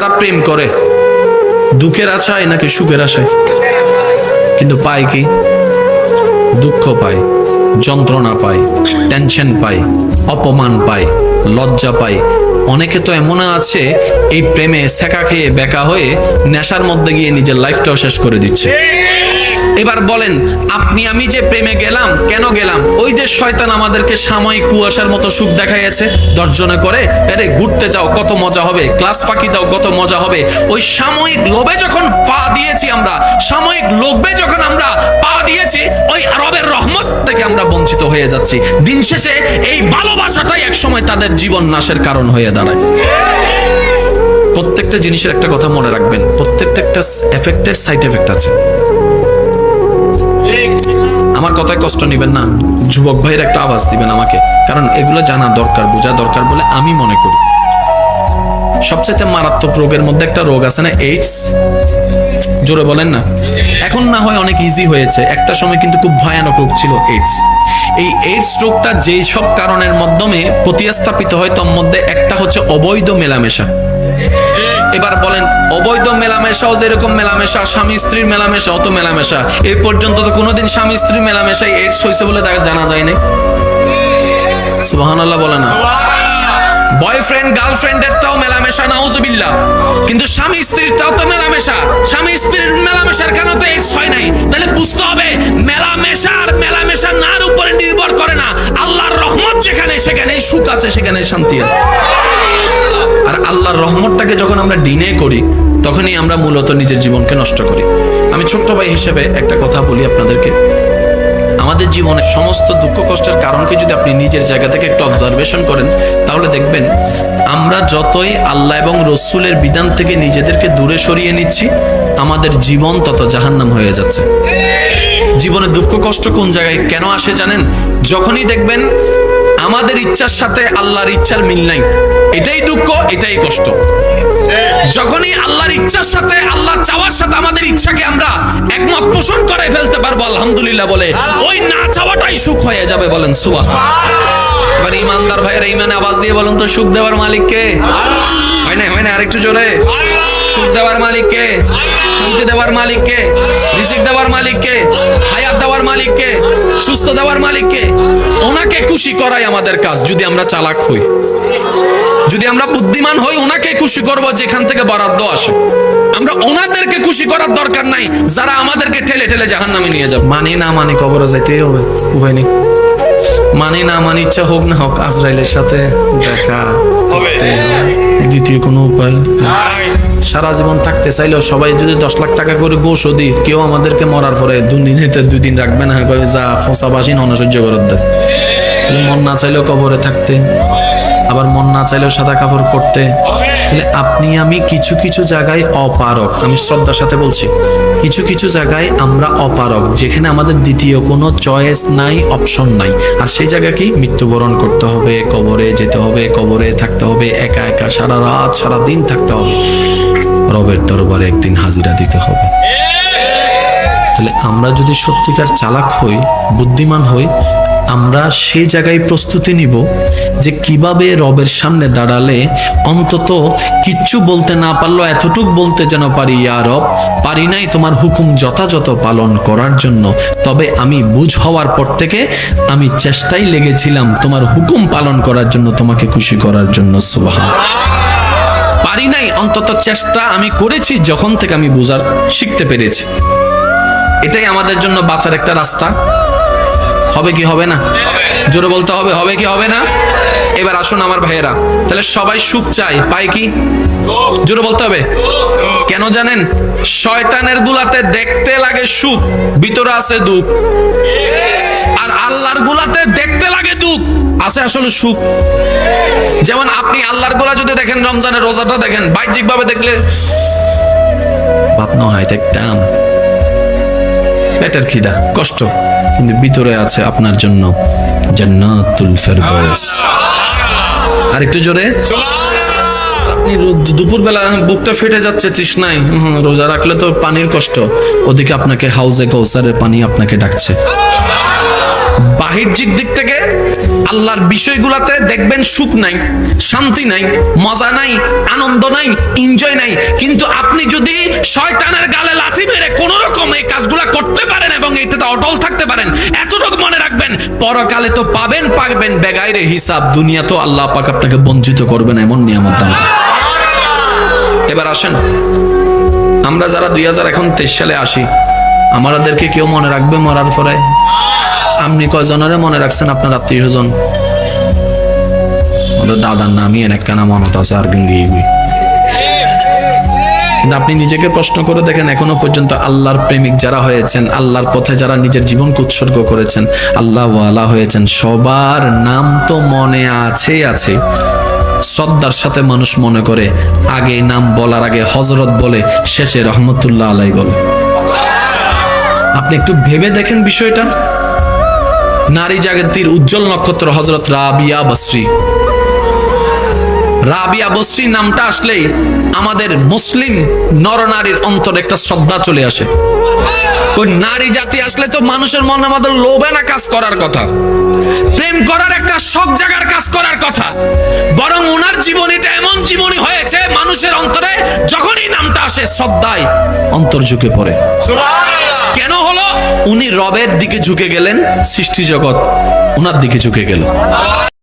যারা প্রেম করে দুঃখের আশায় নাকি সুখের আশায়, কিন্তু পায় কি? দুঃখ পায়, যন্ত্রণা পায়, টেনশন পায়, অপমান পায়, লজ্জা পায়। অনেকে তো এমন আছে এই প্রেমে সেকা খেয়ে বেকা হয়ে নেশার মধ্যে গিয়ে নিজের লাইফটাও শেষ করে দিচ্ছে। এবার বলেন, আপনি আমি যে প্রেমে গেলাম, কেন গেলাম? ওই যে শয়তান আমাদেরকে সাময়িক কুয়াশার মতো সুখ দেখাইছে, দর্জনে করে আরে ঘুরতে যাও কত মজা হবে, ক্লাস ফাঁকি দাও কত মজা হবে। ওই সাময়িক লোভে যখন পা দিয়েছি আমরা, সাময়িক লোভে যখন আমরা পা দিয়েছি, ওই রবের রহমত থেকে আমরা বঞ্চিত হয়ে যাচ্ছি। দিন শেষে এই ভালোবাসাটাই একসময় তাদের জীবন নাশের কারণ হয়ে দাঁড়ায়। প্রত্যেকটা জিনিসের একটা কথা মনে রাখবেন, প্রত্যেকটা একটা এফেক্টের সাইড এফেক্ট আছে। আমার কথায় কষ্ট নিবেন না, যুবক ভাইয়ের একটা আওয়াজ দিবেন আমাকে, কারণ এগুলো জানা দরকার, বোঝা দরকার বলে আমি মনে করি। সবচেয়ে মারাত্মক রোগের মধ্যে একটা রোগ আছে না, এইডস। জোরে বলেন না। এখন না হয় অনেক ইজি হয়েছে, একটা সময় কিন্তু খুব ভয়ানক রোগ ছিল এইডস। এই এইডস রোগটা যেই সব কারণের মাধ্যমে প্রতিস্থাপিত হয়, তার মধ্যে একটা হচ্ছে অবৈধ মেলামেশা। এবার বলেন, অবৈধ মেলামেশাও যেরকম মেলামেশা, স্বামী স্ত্রীর মেলামেশা অত মেলামেশা। এই পর্যন্ত তো কোনোদিন স্বামী স্ত্রীর মেলামেশায় এইডস হয়েছে বলে জানা যায় না। সুবহানাল্লাহ বলে না। বয়ফ্রেন্ড গার্লফ্রেন্ডেরটাও মেলামেশা, নাউজুবিল্লাহ, কিন্তু স্বামী স্ত্রীরটাও তো মেলামেশা। স্বামী স্ত্রীর মেলামেশার কেন তো এইডস হয় নাই? তাহলে বুঝতে হবে মেলামেশা নার উপরে নির্ভর করে না। আল্লাহর রহমত যেখানে, সেখানেই সুখ আছে, সেখানেই শান্তি আছে। আর আল্লাহর রহমতটাকে যখন আমরা ডিনে করি, তখনই আমরা মূলত নিজের জীবনকে নষ্ট করি। আমি ছোট্ট ভাই হিসেবে একটা কথা বলি আপনাদেরকে, আমাদের জীবনের সমস্ত দুঃখ কষ্টের কারণকে যদি আপনি নিজের জায়গা থেকে একটু অবজারভেশন করেন, তাহলে দেখবেন আমরা যতই আল্লাহ এবং রসুলের বিধান থেকে নিজেদেরকে দূরে সরিয়ে নিচ্ছি, আমাদের জীবন তত জাহান্নাম হয়ে যাচ্ছে। জীবনে দুঃখ কষ্ট কোন জায়গায় কেন আসে জানেন? যখনই দেখবেন আমাদের ইচ্ছার সাথে আল্লাহর ইচ্ছার মিল নাই, এটাই দুঃখ, এটাই কষ্ট। যখনই আল্লাহর ইচ্ছার সাথে, আল্লাহর চাওয়ার সাথে আমাদের ইচ্ছাকে আমরা একমত পোষণ করে ফেলতে পারবো আলহামদুলিল্লাহ বলে, ওই না চাওয়াটাই সুখ হয়ে যাবে। বলেন সুবহানাল্লাহ। এবার ইমানদার ভাইয়েরা ইমানে আওয়াজ দিয়ে বলুন তো, সুখ দেওয়ার মালিক কে? হয় না আরেকটু জোরে। সুখ দেওয়ার মালিক কে? শান্তি দেওয়ার মালিক কে? রিজিক দেওয়ার মালিক কে? হায়াত দেওয়ার মালিক কে? সুস্থ দেওয়ার মালিক কে? ওনাকে খুশি করাই আমাদের কাজ। যদি আমরা চালাক হই, যদি আমরা বুদ্ধিমান হই, ওনাকে খুশি করব যেখান থেকে বরাদ্দ আসে। আমরা ওনাদেরকে খুশি করার দরকার নাই যারা আমাদেরকে ঠেলে ঠেলে জাহান্নামে নিয়ে যাবে। মানে না মানে কবরে যাইতেই হবে, উপায় নেই। মানে না মানে ইচ্ছা হোক না হোক, আজরাইলের সাথে দেখা করতে দ্বিতীয় কোনো উপায় নাই। সারা জীবন থাকতে চাইলেও সবাই যদি 10 লাখ টাকা করে গোশও দিই, কেউ আমাদেরকে মরার পরে 2 দিন রাখবে না, যা ফোঁসা বাসি অনসহ্য করে দেয়। মন না চাইলেও কবরে থাকতে, আবার মন না চাইলেও সাদা কাপড় পরতে। তাহলে আপনি আমি কিছু কিছু জায়গায় অপারক, আমি শ্রদ্ধার সাথে বলছি, কিছু কিছু জায়গায় আমরা অপারক, যেখানে আমাদের দ্বিতীয় কোনো চয়েস নাই, অপশন নাই। আর সেই জায়গা কি? মৃত্যুবরণ করতে হবে, কবরে যেতে হবে, কবরে থাকতে হবে, একা একা সারা রাত সারা দিন থাকতে হবে, রবের দরবারে একদিন হাজিরা দিতে হবে। তাহলে আমরা যদি সত্যিকার চালাক হই, বুদ্ধিমান হই, আমরা সেই জায়গায় প্রস্তুতি নিব যে কিভাবে রবের সামনে দাঁড়ালে অন্তত কিচ্ছু বলতে না পারলো এতটুক বলতে যেন পারি, ইয়া রব, পারি নাই তোমার হুকুম যথাযথ পালন করার জন্য, তবে আমি বুঝ হওয়ার পর থেকে আমি চেষ্টাই লেগেছিলাম তোমার হুকুম পালন করার জন্য, তোমাকে খুশি করার জন্য। সুবহানাল্লাহ। পারি নাই, অন্তত চেষ্টা আমি করেছি যখন থেকে আমি বুঝার শিখতে পেরেছি। এটাই আমাদের জন্য বাঁচার একটা রাস্তা। হবে কি হবে না? জোরে বলতে হবে, হবে কি হবে না? এবার আসুন আমার ভাইয়েরা, তাহলে সবাই সুখ চায়, পায় কি? জোরে বলতে হবে। কেন জানেন? শয়তানের গুলাতে দেখতে লাগে সুখ, ভিতরে আছে দুঃখ। আর আল্লাহর গুলাতে দেখতে লাগে দুঃখ, আছে আসলে সুখ। যেমন আপনি আল্লাহর গুলা যদি দেখেন, রমজানের রোজাটা দেখেন, বাহ্যিক ভাবে দেখলে ভাত না হয় দেখতাম, পেটের খিদা, কষ্ট, কিন্তু ভিতরে আছে আপনার জন্য জান্নাতুল ফেরদৌস। আর একটু জোরে। আপনি দুপুর বেলা বুকটা ফেটে যাচ্ছে তৃষ্ণায়, রোজা রাখলে তো পানির কষ্ট, ওদিকে আপনাকে হাউজে কৌসারের পানি আপনাকে ডাকছে। বাহ্যিক দিক থেকে আল্লাহর বিষয়গুলোতে দেখবেন সুখ নাই, শান্তি নাই, মজা নাই, আনন্দ নাই, এনজয় নাই। কিন্তু আপনি যদি শয়তানের গালে লাথি মেরে কোন রকম এই কাজগুলা করতে পারেন এবং এটাতে অটল থাকতে পারেন, এতটুকু মনে রাখবেন, পরকালে তো পাবেন বেগাইরে হিসাব, দুনিয়া তো আল্লাহ পাক আপনাকে বঞ্চিত করবেন এমন নিয়ামত দান। এবার আসেন, আমরা যারা 2023 সালে আসি, আমাদেরকে কেউ মনে রাখবে মরার পরে? আপনি কয়জনের মনে রাখছেন আপনার আত্মীয় স্বজন? দাদার নামই একখানা মনত আছে আর গিয়ে, কিন্তু আপনি নিজেকে প্রশ্ন করে দেখেন, এখনো পর্যন্ত আল্লাহর প্রেমিক যারা হয়েছেন, আল্লাহর পথে যারা নিজের জীবনকে উৎসর্গ করেছেন, আল্লাহ ওয়ালা হয়েছেন, সবার নাম তো মনে আছে। শ্রদ্ধার সাথে মানুষ মনে করে, আগে নাম বলার আগে হযরত বলে, শেষে রহমতুল্লাহ আলাইহি বলে। আপনি একটু ভেবে দেখেন বিষয়টা। নারী জাগতির উজ্জ্বল নক্ষত্র হযরত রাবিয়া বসরি। রাবিয়া বসরি নামটা আসলেই আমাদের মুসলিম নরনারীর অন্তরে একটা শ্রদ্ধা চলে আসে। কোন নারী জাতি আসলে তো মানুষের মনে আমাদের লোভে না কাজ করার কথা, প্রেম করার একটা শখ জাগার কাজ করার কথা, বরং ওনার জীবনীটা এমন জীবনী হয়েছে মানুষের অন্তরে যখনই নামটা আসে শ্রদ্ধায় অন্তর ঝুঁকে পড়ে। কেন হলো? উনি রবের দিকে ঝুঁকে গেলেন, সৃষ্টি জগৎ ওনার দিকে ঝুঁকে গেল।